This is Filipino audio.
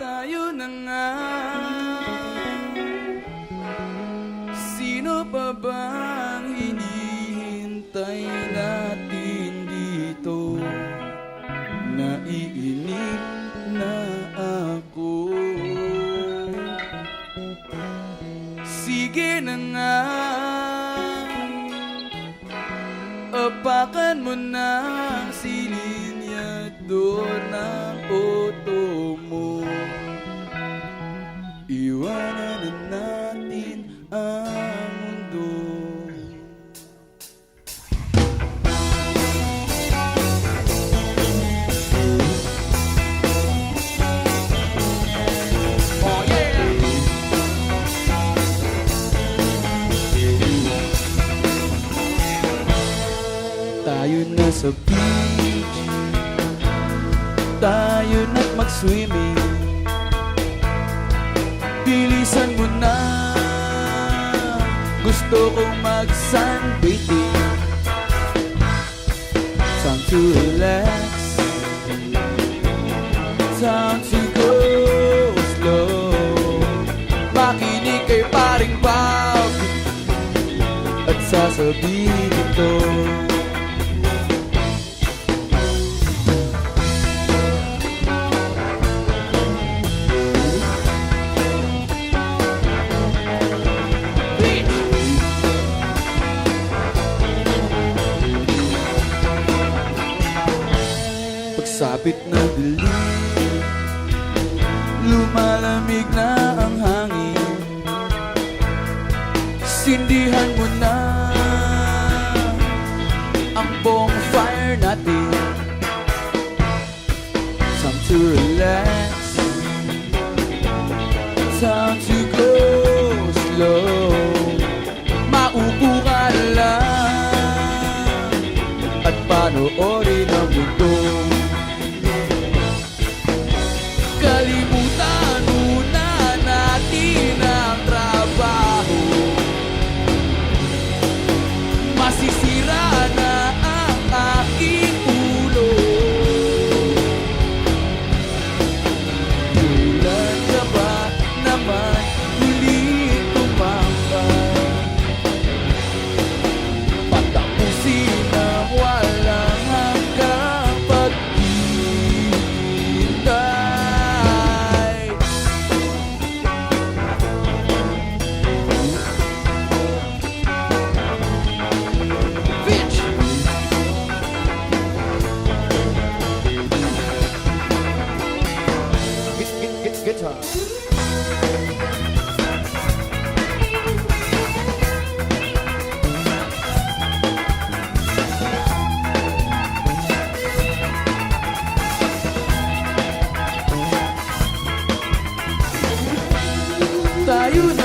tayo na nga. Sino pa bang hinihintay natin dito? Naiinip na ako. Sige na nga, apakan mo na ang silinyador ng auto mo. Iwanan na natin ang mundo. Oh yeah! Tayo na sa beach, tayo na't mag-swimming. Bilisan mo na, gusto kong mag-sunbathing. Time to relax, time to go slow. Makinig kay paring Bob at sasabihin ito. Pagsapit na dilim, lumalamig na ang hangin. Sindihan mo na ang bonfire natin. Time to relax, time to go slow. Maupo ka lang at panoorin ang mundo. Kalimutan muna natin ang trabaho. Masisira na ang aking ulo. Kailan ka ba naman muli tumambay? Patapusin ang walang hanggang paghihintay. Bitch! Guitar. Tayo na